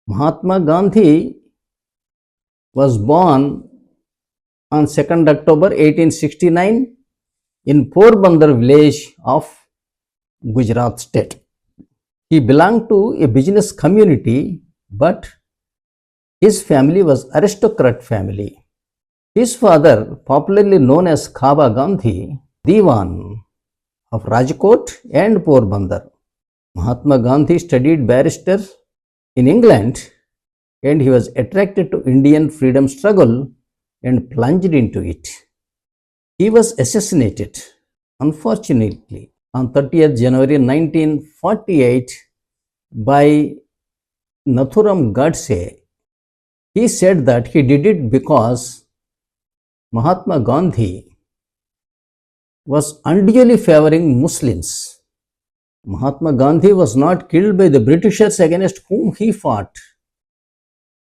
Mahatma Gandhi was born on 2nd October 1869 in Porbandar village of Gujarat state. He belonged to a business community, but his family was aristocrat family. His father, popularly known as Khaba Gandhi, Diwan of Rajkot and Porbandar. Mahatma Gandhi studied barrister in England and he was attracted to Indian freedom struggle and plunged into it. He was assassinated, unfortunately, on 30th January 1948 by Nathuram Godse. He said that he did it because Mahatma Gandhi was unduly favoring Muslims. Mahatma Gandhi was not killed by the Britishers against whom he fought.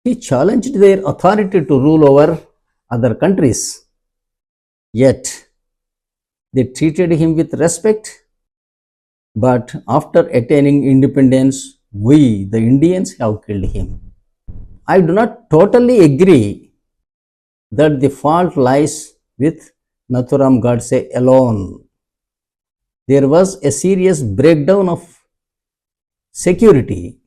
He challenged their authority to rule over other countries. Yet, they treated him with respect. But after attaining independence, we, the Indians, have killed him. I do not totally agree that the fault lies with Nathuram Godse alone. There was a serious breakdown of security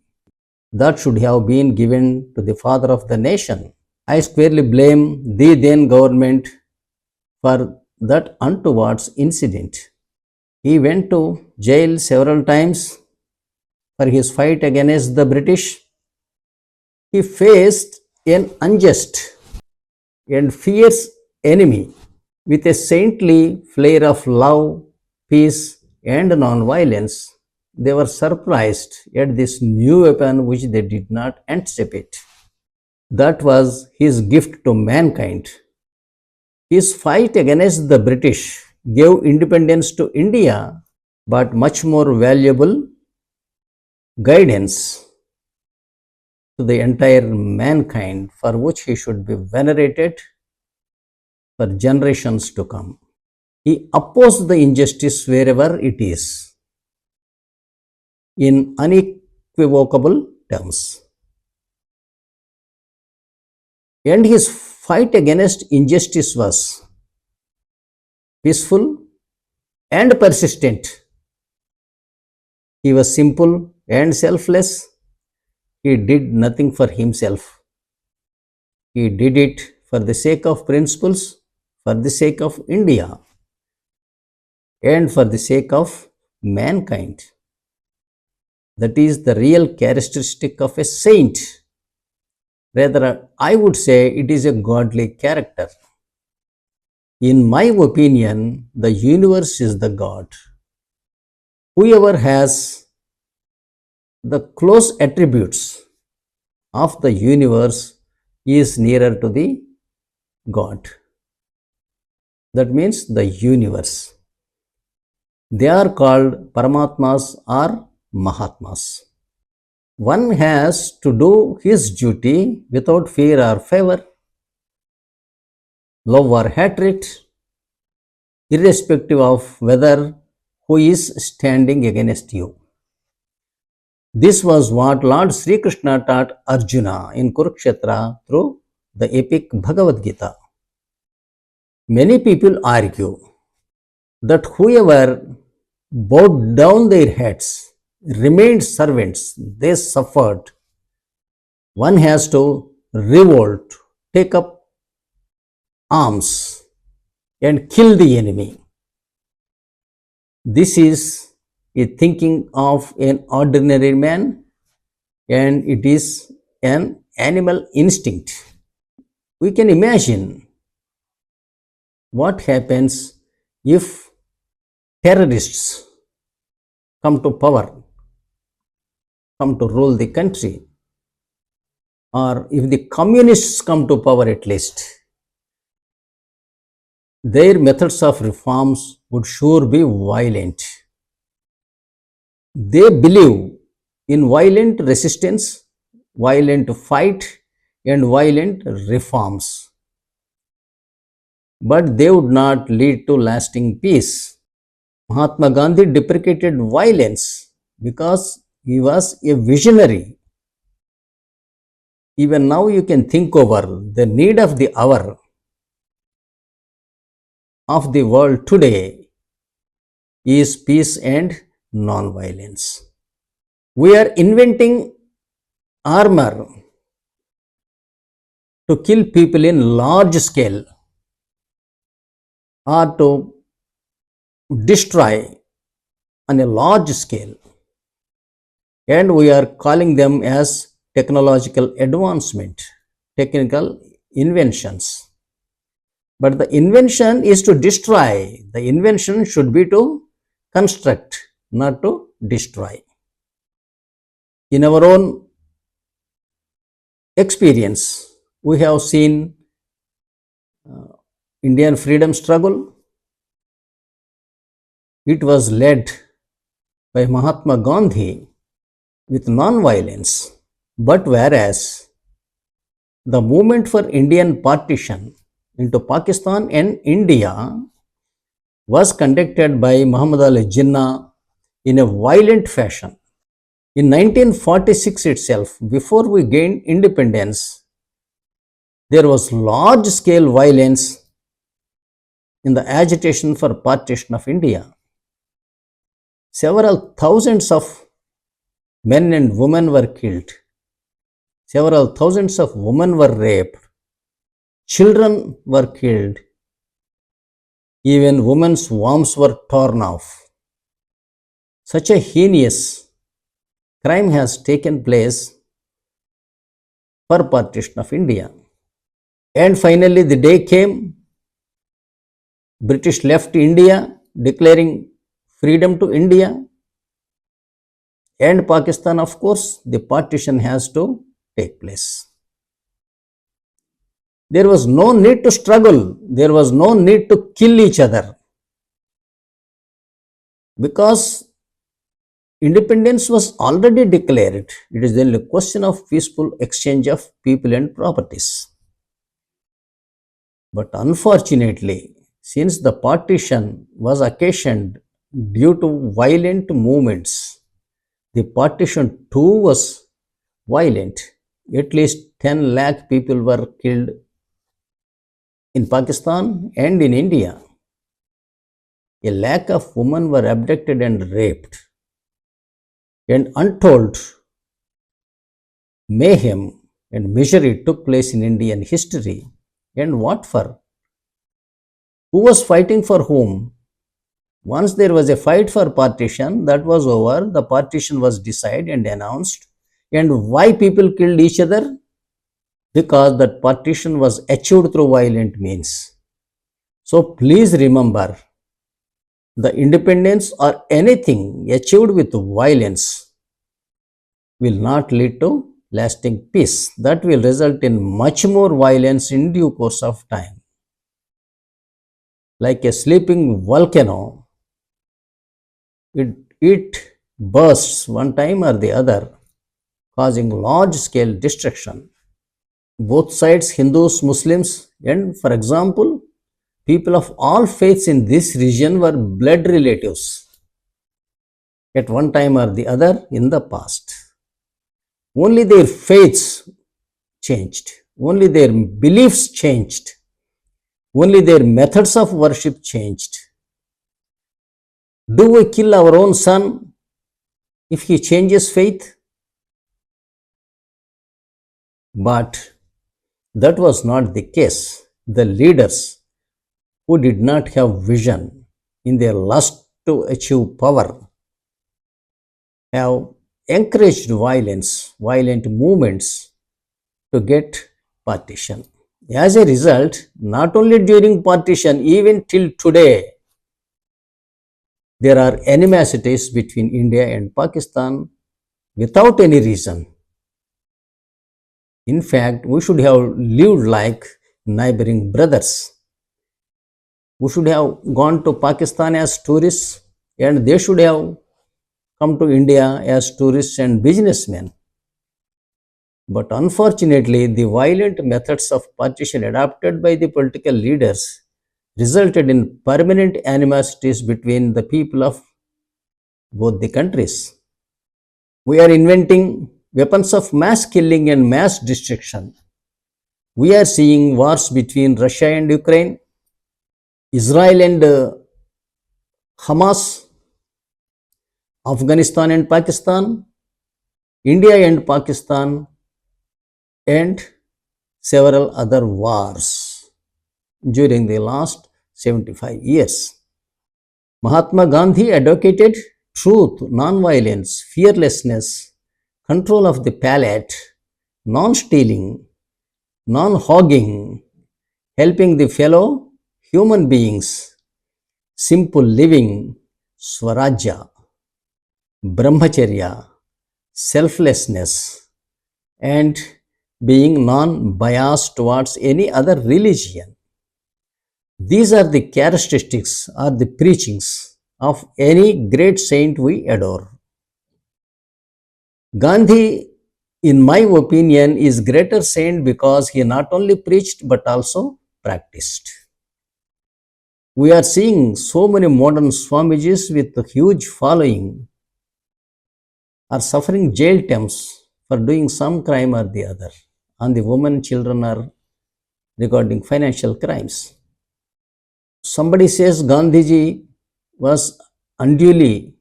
that should have been given to the father of the nation. I squarely blame the then government for that untoward incident. He went to jail several times for his fight against the British. He faced an unjust and fierce enemy with a saintly flair of love, peace, and non-violence. They were surprised at this new weapon which they did not anticipate. That was his gift to mankind. His fight against the British gave independence to India, but much more valuable guidance to the entire mankind, for which he should be venerated for generations to come. He opposed the injustice wherever it is in unequivocal terms. And his fight against injustice was peaceful and persistent. He was simple and selfless. He did nothing for himself. He did it for the sake of principles, for the sake of India, and for the sake of mankind. That is the real characteristic of a saint. Rather, I would say it is a godly character. In my opinion, the universe is the God. Whoever has the close attributes of the universe is nearer to the God. That means the universe. They are called Paramatmas or Mahatmas. One has to do his duty without fear or favor, love or hatred, irrespective of whether who is standing against you. This was what Lord Sri Krishna taught Arjuna in Kurukshetra through the epic Bhagavad Gita. Many people argue that whoever bowed down their heads, remained servants, they suffered. One has to revolt, take up arms, and kill the enemy. This is a thinking of an ordinary man, and it is an animal instinct. We can imagine what happens if terrorists come to power, come to rule the country, or if the communists come to power at least. Their methods of reforms would sure be violent. They believe in violent resistance, violent fight, and violent reforms. But they would not lead to lasting peace. Mahatma Gandhi deprecated violence because he was a visionary. Even now you can think over the need of the hour of the world today is peace and non-violence. We are inventing armor to kill people in large scale or to destroy on a large scale, and we are calling them as technological advancement, technical inventions. But the invention is to destroy. The invention should be to construct, not to destroy. In our own experience, we have seen Indian freedom struggle. It was led by Mahatma Gandhi with non-violence. But whereas the movement for Indian partition into Pakistan and India was conducted by Muhammad Ali Jinnah in a violent fashion. In 1946 itself, before we gained independence, there was large scale violence in the agitation for partition of India. Several thousands of men and women were killed. Several thousands of women were raped. Children were killed. Even women's wombs were torn off. Such a heinous crime has taken place for partition of India. And finally the day came, British left India declaring freedom to India, and Pakistan, of course, the partition has to take place. There was no need to struggle. There was no need to kill each other, because independence was already declared. It is only a question of peaceful exchange of people and properties. But unfortunately, since the partition was occasioned due to violent movements, the partition too was violent. At least 10 lakh people were killed in Pakistan and in India. A lakh of women were abducted and raped. And untold mayhem and misery took place in Indian history. And what for? Who was fighting for whom? Once there was a fight for partition, that was over. The partition was decided and announced. And why people killed each other? Because that partition was achieved through violent means. So please remember, the independence or anything achieved with violence will not lead to lasting peace. That will result in much more violence in due course of time. Like a sleeping volcano, it bursts one time or the other, causing large scale destruction. Both sides, Hindus, Muslims, and for example, people of all faiths in this region were blood relatives at one time or the other in the past. Only their faiths changed, only their beliefs changed, only their methods of worship changed. Do we kill our own son if he changes faith? But that was not the case. The leaders who did not have vision in their lust to achieve power have encouraged violence, violent movements to get partition. As a result, not only during partition, even till today, there are animosities between India and Pakistan without any reason. In fact, we should have lived like neighboring brothers. We should have gone to Pakistan as tourists, and they should have come to India as tourists and businessmen. But unfortunately, the violent methods of partition adopted by the political leaders resulted in permanent animosities between the people of both the countries. We are inventing weapons of mass killing and mass destruction. We are seeing wars between Russia and Ukraine, Israel and Hamas, Afghanistan and Pakistan, India and Pakistan, and several other wars during the last 75 years. Mahatma Gandhi advocated truth, non-violence, fearlessness, control of the palate, non-stealing, non-hogging, helping the fellow human beings, simple living, swarajya, brahmacharya, selflessness, and being non-biased towards any other religion. These are the characteristics or the preachings of any great saint we adore. Gandhi, in my opinion, is greater saint because he not only preached but also practiced. We are seeing so many modern Swamijis with a huge following are suffering jail terms for doing some crime or the other, and the women, children are recording financial crimes. Somebody says Gandhiji was unduly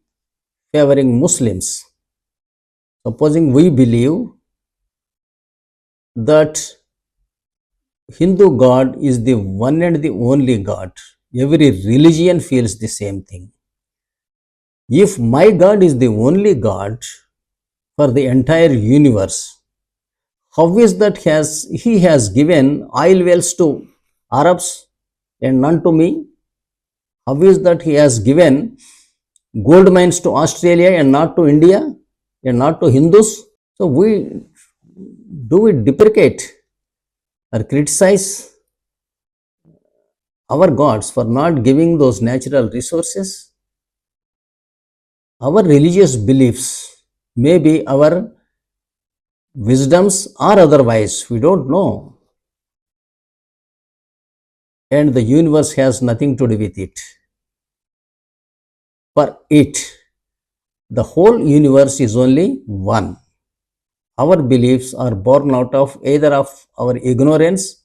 favoring Muslims. Supposing we believe that Hindu God is the one and the only God, every religion feels the same thing. If my God is the only God for the entire universe, how is that he has given oil wells to Arabs and none to me? How is that he has given gold mines to Australia and not to India and not to Hindus? So we deprecate or criticize our gods for not giving those natural resources? Our religious beliefs may be our wisdoms or otherwise, we don't know. And the universe has nothing to do with it. For it, the whole universe is only one. Our beliefs are born out of either of our ignorance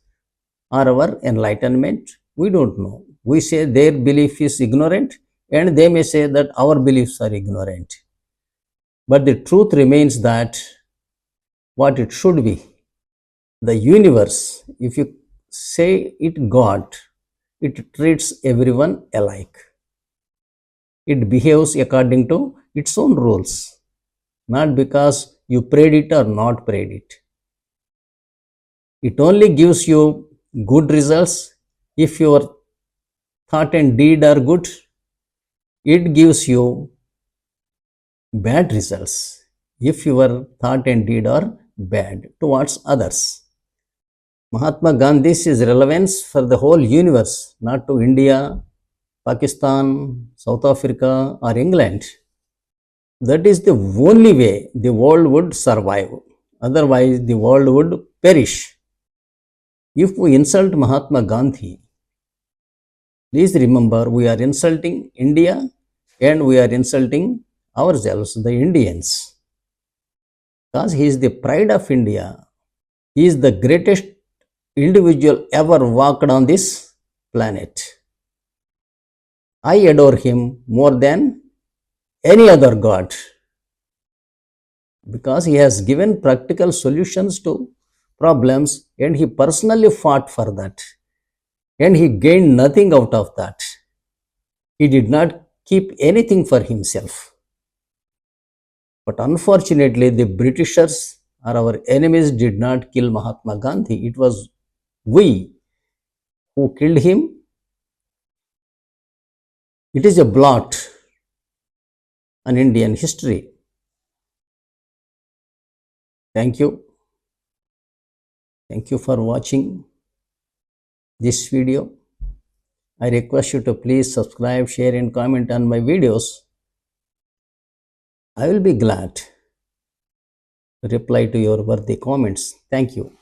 or our enlightenment. We don't know. We say their belief is ignorant, and they may say that our beliefs are ignorant. But the truth remains that what it should be. The universe, if you say it God, it treats everyone alike. It behaves according to its own rules, not because you prayed it or not prayed it. It only gives you good results if your thought and deed are good. It gives you bad results if your thought and deed are bad towards others. Mahatma Gandhi's relevance for the whole universe, not to India, Pakistan, South Africa, or England. That is the only way the world would survive. Otherwise, the world would perish. If we insult Mahatma Gandhi, please remember we are insulting India and we are insulting ourselves, the Indians. Because he is the pride of India. He is the greatest individual ever walked on this planet. I adore him more than any other god because he has given practical solutions to problems and he personally fought for that and he gained nothing out of that. He did not keep anything for himself. But unfortunately, the Britishers or our enemies did not kill Mahatma Gandhi. It was we who killed him. It is a blot on Indian history. Thank you. Thank you for watching this video. I request you to please subscribe, share and comment on my videos. I will be glad to reply to your worthy comments. Thank you.